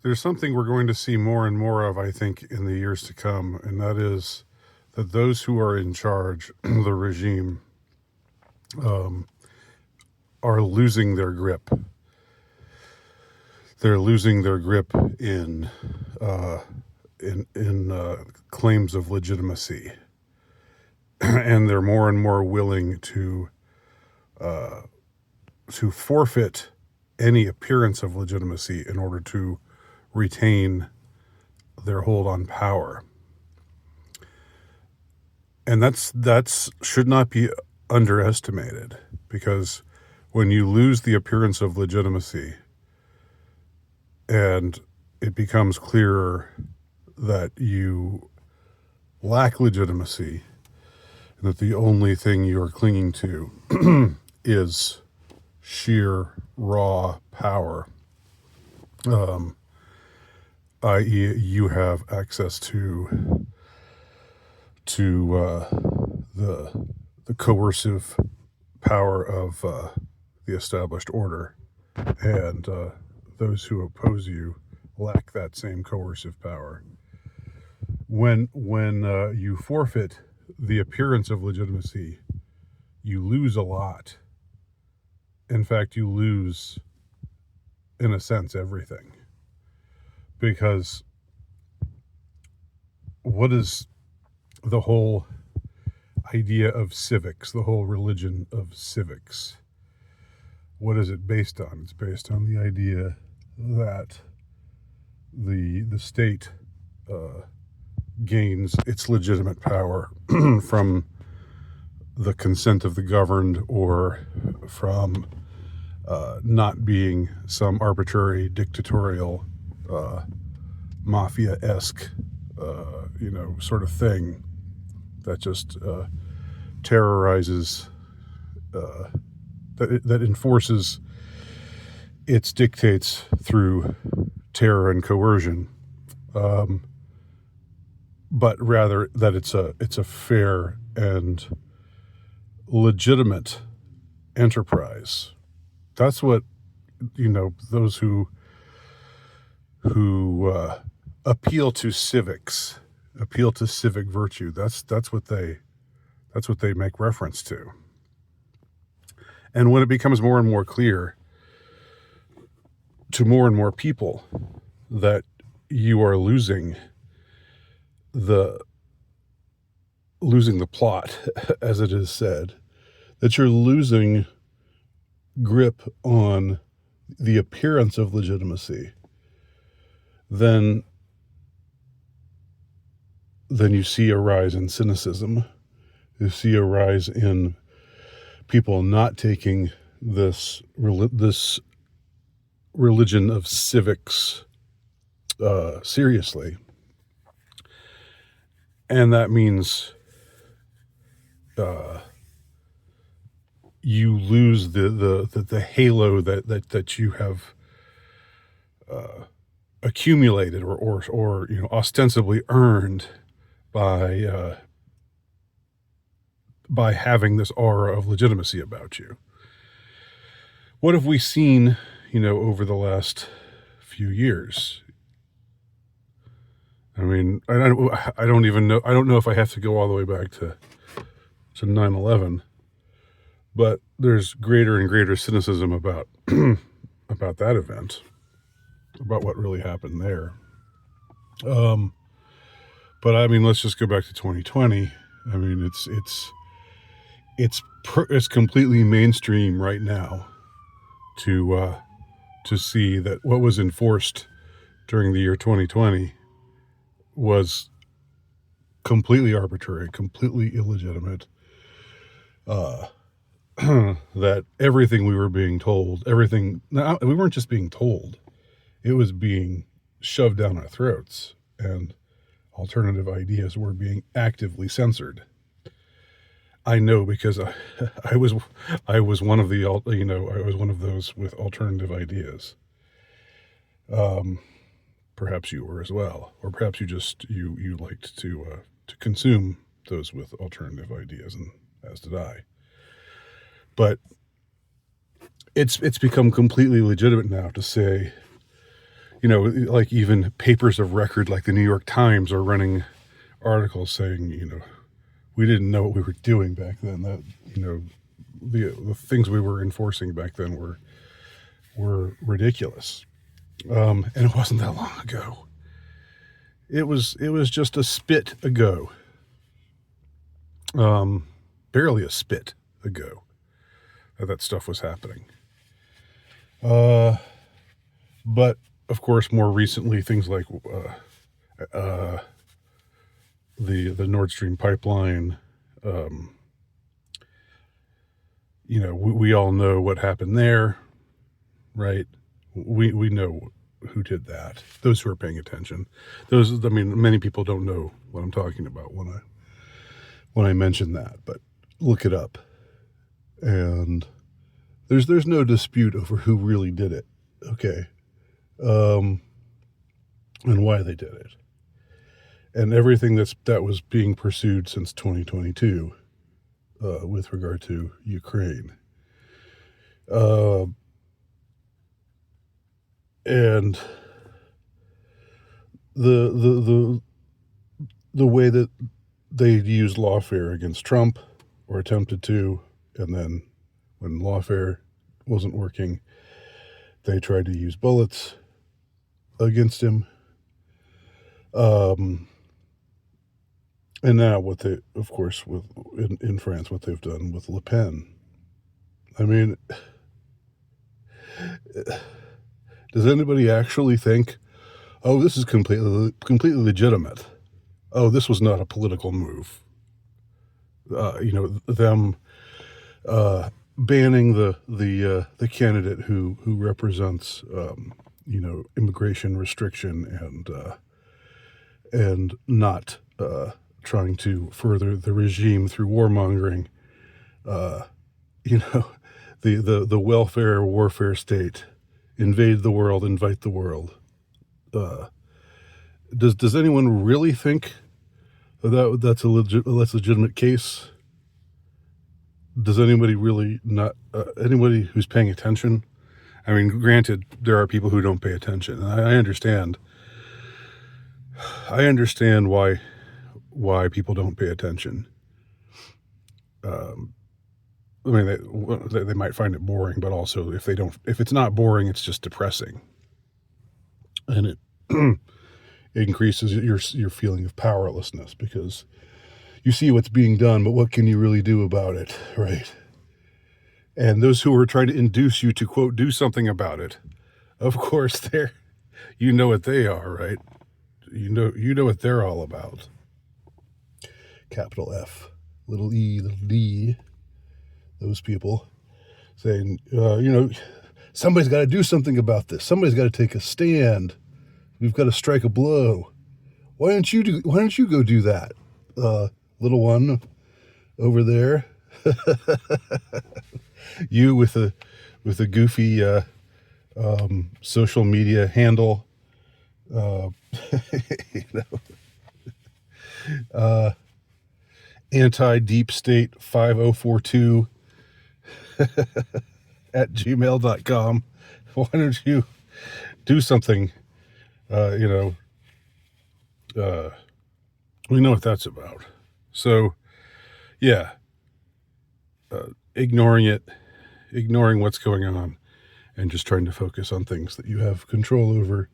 There's something we're going to see more and more of, I think, in the years to come, and that is that those who are in charge, the regime, are losing their grip. They're losing their grip in claims of legitimacy, and they're more and more willing to forfeit any appearance of legitimacy in order to retain their hold on power. And that's should not be underestimated, because when you lose the appearance of legitimacy and it becomes clearer that you lack legitimacy and that the only thing you're clinging to is sheer raw power, i.e. you have access to the coercive power of the established order, and those who oppose you lack that same coercive power. When you forfeit the appearance of legitimacy, you lose a lot. In fact, you lose, in a sense, everything. Because what is the whole idea of civics, the whole religion of civics? What is it based on? It's based on the idea that the state gains its legitimate power from the consent of the governed, or from not being some arbitrary dictatorial mafia-esque sort of thing that just terrorizes, that enforces its dictates through terror and coercion, but rather that it's a fair and legitimate enterprise. That's what, those who appeal to civics, appeal to civic virtue. That's what they make reference to. And when it becomes more and more clear to more and more people that you are losing the plot, as it is said, that you're losing grip on the appearance of legitimacy, then you see a rise in cynicism. You see a rise in people not taking this religion of civics seriously. And that means you lose the halo that you have accumulated or ostensibly earned by having this aura of legitimacy about you. What have we seen, over the last few years? I mean, I don't even know. I don't know if I have to go all the way back to 9/11, but there's greater and greater cynicism about about that event, about what really happened there. But I mean, let's just go back to 2020. I mean, it's completely mainstream right now to see that what was enforced during the year 2020 was completely arbitrary, completely illegitimate. That everything we were being told, we weren't just being told, it was being shoved down our throats, and alternative ideas were being actively censored. I know, because I was one of the I was one of those with alternative ideas. Perhaps you were as well, or perhaps you liked to consume those with alternative ideas, and as did I. But it's become completely legitimate now to say, like even papers of record like the New York Times are running articles saying, we didn't know what we were doing back then. That, the things we were enforcing back then were ridiculous. And it wasn't that long ago. It was just a spit ago. Barely a spit ago that stuff was happening. But of course, more recently, things like the Nord Stream pipeline. We all know what happened there, right? We know who did that. Those who are paying attention. Many people don't know what I'm talking about when I mention that, but look it up. And there's no dispute over who really did it. Okay. And why they did it. And everything that was being pursued since 2022 with regard to Ukraine. And the way that they used lawfare against Trump, or attempted to, and then when lawfare wasn't working, they tried to use bullets against him. And now what they, of course, in France, what they've done with Le Pen. I mean, does anybody actually think, oh, this is completely legitimate? Oh, this was not a political move. Them banning the candidate who represents immigration restriction and not trying to further the regime through warmongering. The welfare warfare state, invade the world, invite the world. Does anyone really think that's a legitimate case? Does anybody really not? Anybody who's paying attention? I mean, granted, there are people who don't pay attention, and I understand. I understand why people don't pay attention. They might find it boring, but also if it's not boring, it's just depressing, and it increases your feeling of powerlessness because you see what's being done, but what can you really do about it, right? And those who are trying to induce you to, quote, do something about it, of course, you know what they are, right? You know what they're all about. Capital F, little e, little d. Those people saying, somebody's got to do something about this. Somebody's got to take a stand. We've got to strike a blow. Why don't you go do that, little one over there? You with a goofy social media handle, anti-deep state 5042 at gmail.com. Why don't you do something? We know what that's about. So, yeah, ignoring what's going on and just trying to focus on things that you have control over.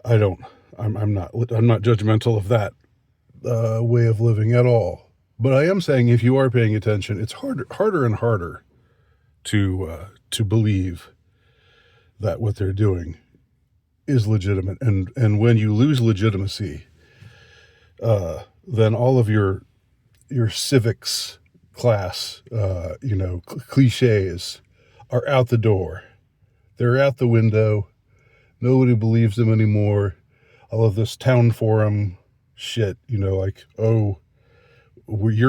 I'm not judgmental of that way of living at all. But I am saying if you are paying attention, it's harder and harder to believe that what they're doing is legitimate. And when you lose legitimacy, then all of your civics class, cliches are out the door. They're out the window. Nobody believes them anymore. All of this town forum shit, you're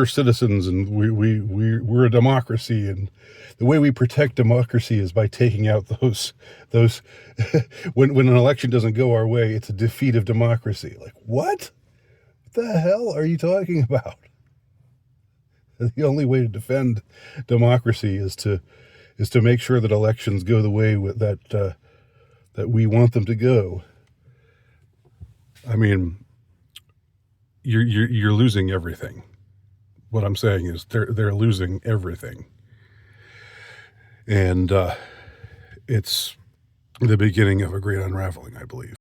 citizens and we're a democracy, and the way we protect democracy is by taking out those when an election doesn't go our way, it's a defeat of democracy. Like, what the hell are you talking about? The only way to defend democracy is to make sure that elections go the way that that we want them to go, I mean, you're losing everything. What I'm saying is they're losing everything. And it's the beginning of a great unraveling, I believe.